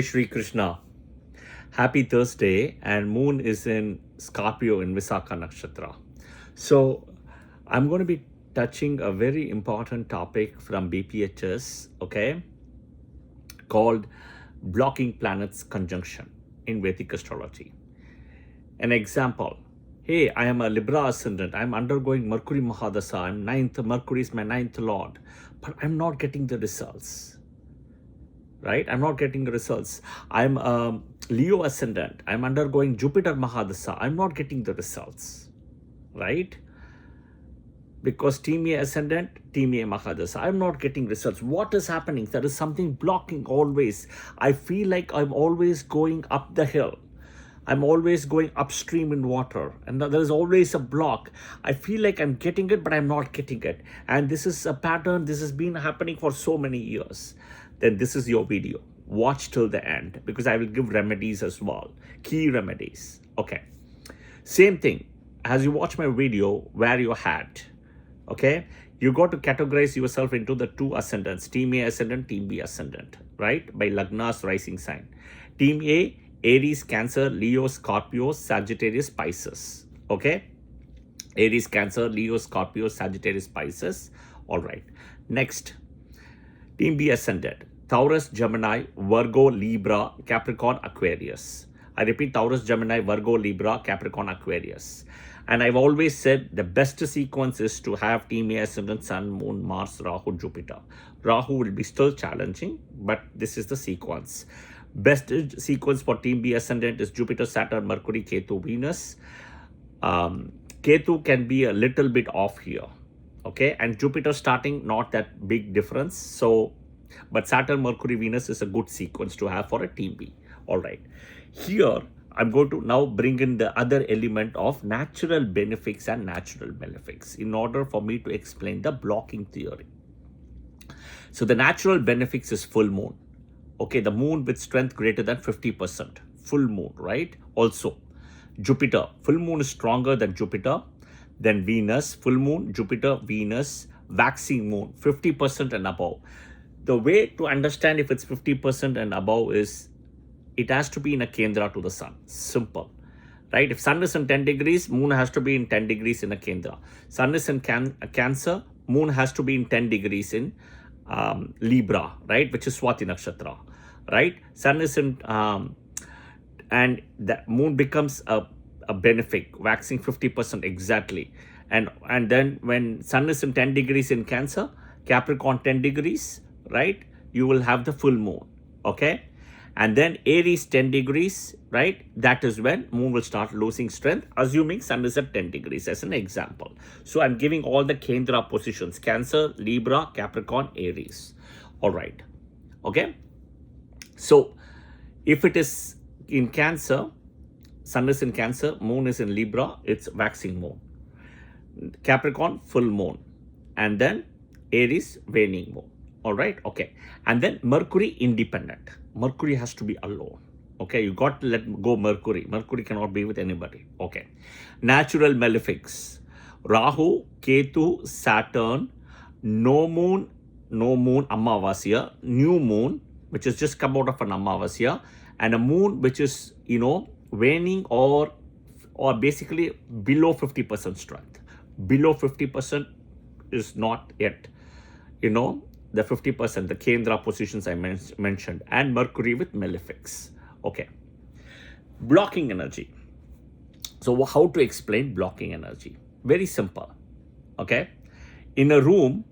Shri Krishna. Happy Thursday, and moon is in Scorpio in Visakha Nakshatra. So, I'm going to be touching a very important topic from BPHS, okay, called blocking planets conjunction in Vedic astrology. An example: hey, I am a Libra ascendant, I'm undergoing Mercury Mahadasa, I'm ninth, Mercury is my ninth lord, but I'm not getting the results. Right? I'm not getting the results. I'm a Leo ascendant. I'm undergoing Jupiter Mahadasa. I'm not getting the results. Right? Because Team A ascendant, Team A Mahadasa. I'm not getting results. What is happening? There is something blocking always. I feel like I'm always going up the hill. I'm always going upstream in water, and there is always a block. I feel like I'm getting it, but I'm not getting it. And this is a pattern. This has been happening for so many years. Then this is your video. Watch till the end, because I will give remedies as well. Key remedies. Okay. Same thing. As you watch my video, wear your hat. Okay. You got to categorize yourself into the two ascendants, Team A ascendant, Team B ascendant, right? By Lagna's rising sign. Team A, Aries, Cancer, Leo, Scorpio, Sagittarius, Pisces. Okay. Aries, Cancer, Leo, Scorpio, Sagittarius, Pisces. All right. Next. Team B ascendant: Taurus, Gemini, Virgo, Libra, Capricorn, Aquarius. I repeat, Taurus, Gemini, Virgo, Libra, Capricorn, Aquarius. And I've always said the best sequence is to have Team A ascendant, Sun, Moon, Mars, Rahu, Jupiter. Rahu will be still challenging, but this is the sequence. Best sequence for Team B ascendant is Jupiter, Saturn, Mercury, Ketu, Venus. Ketu can be a little bit off here. Okay, and Jupiter starting, not that big difference. So, but Saturn, Mercury, Venus is a good sequence to have for a Team B. All right. Here, I'm going to now bring in the other element of natural benefics and natural malefics in order for me to explain the blocking theory. So, the natural benefics is full moon. Okay, the moon with strength greater than 50%. Full moon, right? Also, Jupiter. Full moon is stronger than Jupiter. Then Venus, full moon, Jupiter, Venus, waxing moon, 50% and above. The way to understand if it's 50% and above is it has to be in a Kendra to the sun. Simple. Right? If sun is in 10 degrees, moon has to be in 10 degrees in a Kendra. Sun is in Cancer, moon has to be in 10 degrees in Libra, right? Which is Swati Nakshatra. Right? Sun is in, and the moon becomes a benefic, waxing 50% exactly. And then when sun is in 10 degrees in Cancer, Capricorn 10 degrees, right? You will have the full moon, okay? And then Aries 10 degrees, right? That is when moon will start losing strength, assuming sun is at 10 degrees as an example. So I'm giving all the Kendra positions: Cancer, Libra, Capricorn, Aries. All right, okay? So if it is in Cancer, sun is in Cancer, moon is in Libra, it's waxing moon. Capricorn, full moon. And then Aries, waning moon. All right, okay. And then Mercury, independent. Mercury has to be alone. Okay, you got to let go Mercury. Mercury cannot be with anybody. Okay. Natural malefics: Rahu, Ketu, Saturn, no moon, Amavasya, new moon, which has just come out of an Amavasya, and a moon which is, waning or basically below 50% strength. Below 50% is not yet, the 50%, the Kendra positions I mentioned, and Mercury with malefics. Okay. Blocking energy. So how to explain blocking energy? Very simple. Okay. In a room,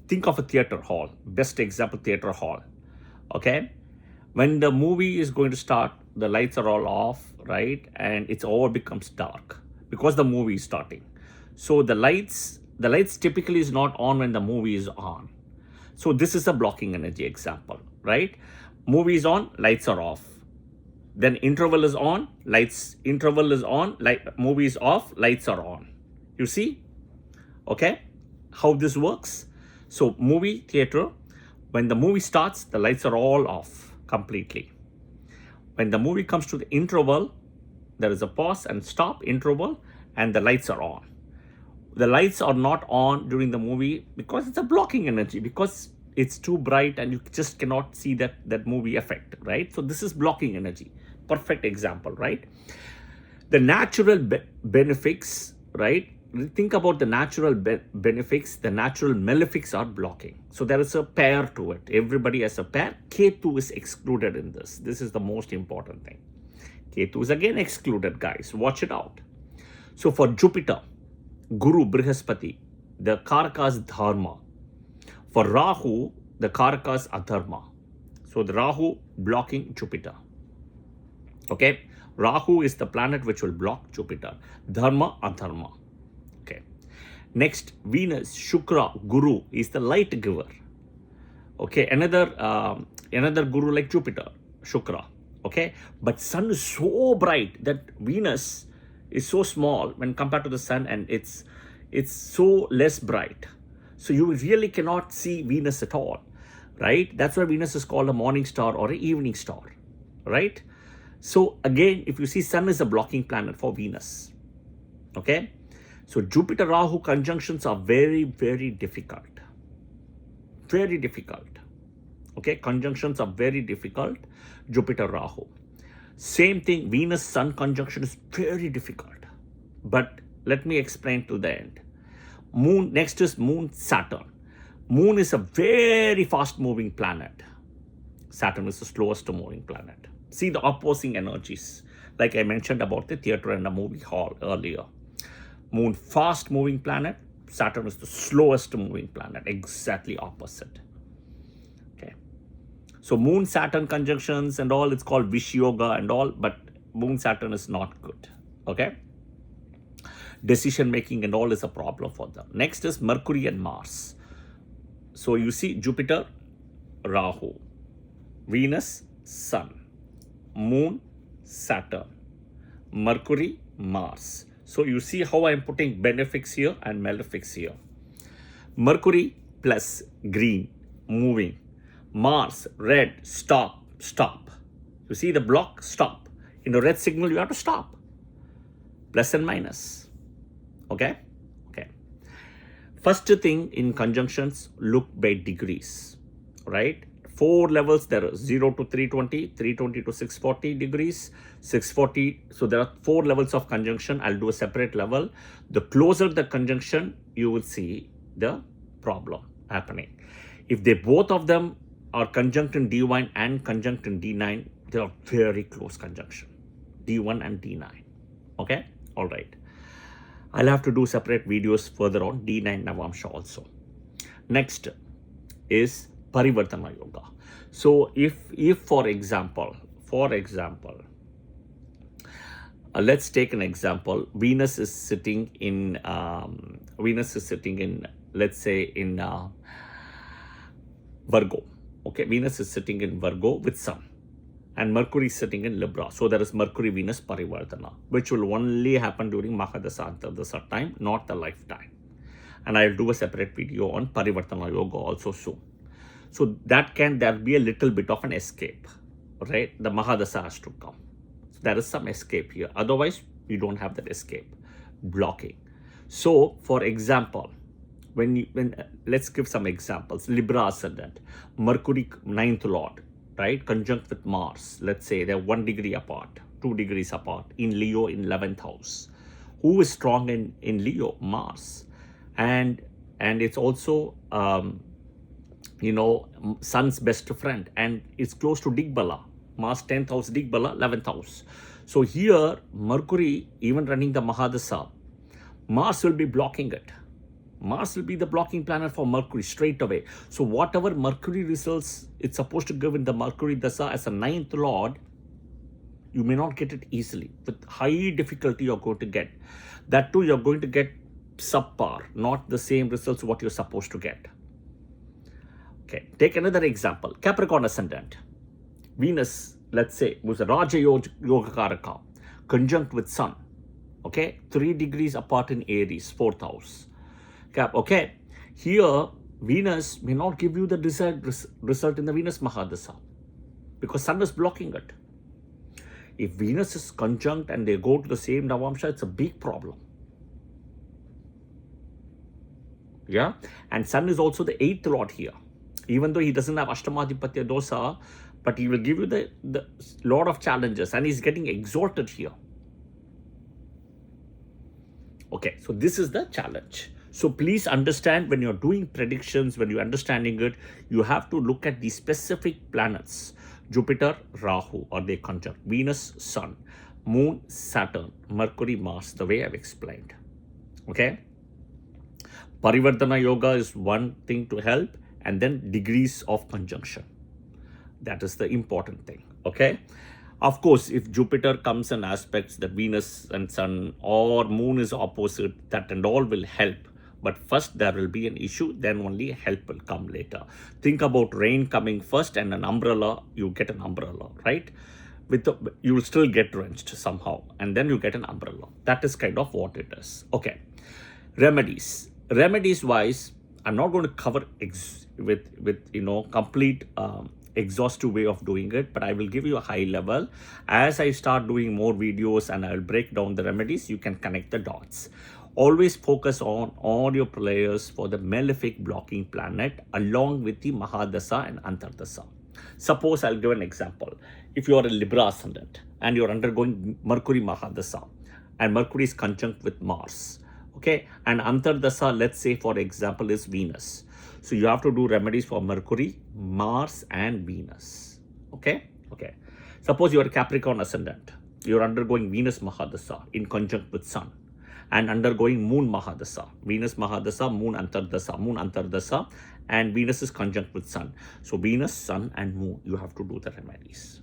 think of a theater hall. Best example, theater hall. Okay. When the movie is going to start, the lights are all off, right? And it's all becomes dark because the movie is starting. So the lights typically is not on when the movie is on. So this is a blocking energy example, right? Movie is on, lights are off. Then interval is on, interval is on, movie is off, lights are on. You see? Okay? How this works? So movie, theater, when the movie starts, the lights are all off completely. When the movie comes to the interval, there is a pause and stop, interval, and the lights are on. The lights are not on during the movie because it's a blocking energy, because it's too bright and you just cannot see that movie effect, right? So this is blocking energy. Perfect example, right? The natural benefics, right? Think about the natural benefics. The natural malefics are blocking. So there is a pair to it. Everybody has a pair. Ketu is excluded in this. This is the most important thing. Ketu is again excluded, guys. Watch it out. So for Jupiter, Guru, Brihaspati, the Karakas Dharma. For Rahu, the Karakas Adharma. So the Rahu blocking Jupiter. Okay. Rahu is the planet which will block Jupiter. Dharma, Adharma. Okay. Next, Venus, Shukra, Guru is the light giver. Okay. Another Guru like Jupiter, Shukra. Okay. But Sun is so bright that Venus is so small when compared to the Sun, and it's so less bright. So you really cannot see Venus at all, right? That's why Venus is called a morning star or an evening star, right? So again, if you see, Sun is a blocking planet for Venus. Okay. So Jupiter Rahu conjunctions are very, very difficult. Very difficult. Okay. Conjunctions are very difficult. Jupiter Rahu. Same thing, Venus Sun conjunction is very difficult. But let me explain to the end. Moon, next is Moon Saturn. Moon is a very fast moving planet. Saturn is the slowest moving planet. See the opposing energies, like I mentioned about the theater and the movie hall earlier. Moon fast moving planet, Saturn is the slowest moving planet, exactly opposite. Okay. So Moon Saturn conjunctions and all, it's called Vish Yoga and all, but Moon Saturn is not good. Okay. Decision making and all is a problem for them. Next is Mercury and Mars. So you see Jupiter, Rahu, Venus, Sun, Moon, Saturn, Mercury, Mars. So you see how I am putting benefics here and malefics here. Mercury plus green, moving. Mars, red, stop, stop. You see the block, stop. In the red signal, you have to stop. Plus and minus. Okay? Okay. First thing in conjunctions, look by degrees, right? 4 levels there are 0 to 320, 320 to 640 degrees, 640. So there are 4 levels of conjunction. I'll do a separate level. The closer the conjunction, you will see the problem happening. If they both of them are conjunct in D1 and conjunct in D9, they are very close conjunction. D1 and D9. Okay? All right. I'll have to do separate videos further on D9 Navamsha also. Next is Parivartana Yoga. So if for example, let's take an example. Venus is sitting in, let's say in Virgo. Okay, Venus is sitting in Virgo with Sun. And Mercury is sitting in Libra. So there is Mercury-Venus Parivartana, which will only happen during Mahadasa Antardasa time, not the lifetime. And I'll do a separate video on Parivartana Yoga also soon. So there'll be a little bit of an escape, right? The Mahadasa has to come. So there is some escape here. Otherwise, you don't have that escape. Blocking. So, for example, let's give some examples. Libra ascendant, Mercury 9th Lord, right? Conjunct with Mars. Let's say they're 1 degree apart, 2 degrees apart. In Leo in 11th house. Who is strong in Leo? Mars. And it's also, Sun's best friend. And it's close to Digbala. Mars 10th house, Digbala 11th house. So here, Mercury, even running the Mahadasa, Mars will be blocking it. Mars will be the blocking planet for Mercury straight away. So whatever Mercury results it's supposed to give in the Mercury Dasa as a 9th Lord, you may not get it easily. With high difficulty you're going to get. That too, you're going to get subpar, not the same results what you're supposed to get. Okay, take another example. Capricorn ascendant. Venus, let's say, was a Raja Yoga Karaka, conjunct with Sun. Okay, 3 degrees apart in Aries, 4th house. Okay, here Venus may not give you the desired result in the Venus Mahadasa because Sun is blocking it. If Venus is conjunct and they go to the same Navamsha, it's a big problem. Yeah, and Sun is also the 8th Lord here. Even though he doesn't have Ashtamadipatya dosa, but he will give you the lot of challenges, and he's getting exalted here. Okay, so this is the challenge. So please understand, when you're doing predictions, when you're understanding it, you have to look at the specific planets. Jupiter, Rahu, or they conjunct. Venus, Sun. Moon, Saturn. Mercury, Mars, the way I've explained. Okay? Parivardhana Yoga is one thing to help, and then degrees of conjunction. That is the important thing. Okay? Of course, if Jupiter comes in aspects that Venus and Sun or Moon is opposite, that and all will help. But first there will be an issue, then only help will come later. Think about rain coming first and an umbrella, you get an umbrella, right? You will still get drenched somehow, and then you get an umbrella. That is kind of what it is. Okay. Remedies. Remedies wise, I'm not going to cover with complete exhaustive way of doing it, but I will give you a high level. As I start doing more videos and I will break down the remedies, you can connect the dots. Always focus on all your prayers for the malefic blocking planet along with the Mahadasa and Antardasa. Suppose I'll give an example. If you are a Libra ascendant and you're undergoing Mercury Mahadasa, and Mercury is conjunct with Mars, okay, and Antardasa, let's say for example, is Venus. So you have to do remedies for Mercury, Mars, and Venus. Okay? Okay. Suppose you are a Capricorn ascendant. You are undergoing Venus Mahadasa in conjunct with Sun, and undergoing Moon Mahadasa. Venus Mahadasa, Moon Antardasa, and Venus is conjunct with Sun. So Venus, Sun, and Moon, you have to do the remedies.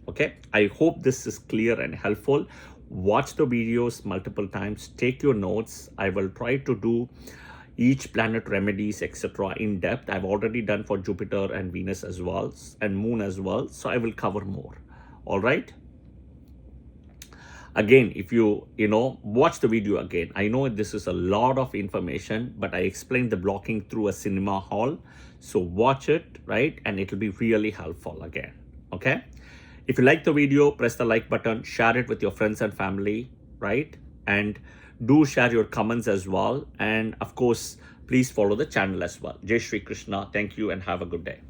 Okay? I hope this is clear and helpful. Watch the videos multiple times. Take your notes. I will try to do each planet remedies, etc. in depth. I've already done for Jupiter and Venus as well, and Moon as well. So I will cover more. All right? Again, if you watch the video again, I know this is a lot of information, but I explained the blocking through a cinema hall. So watch it, right? And it will be really helpful again. Okay? If you like the video, press the like button, share it with your friends and family, right? And do share your comments as well. And of course, please follow the channel as well. Jai Shri Krishna. Thank you and have a good day.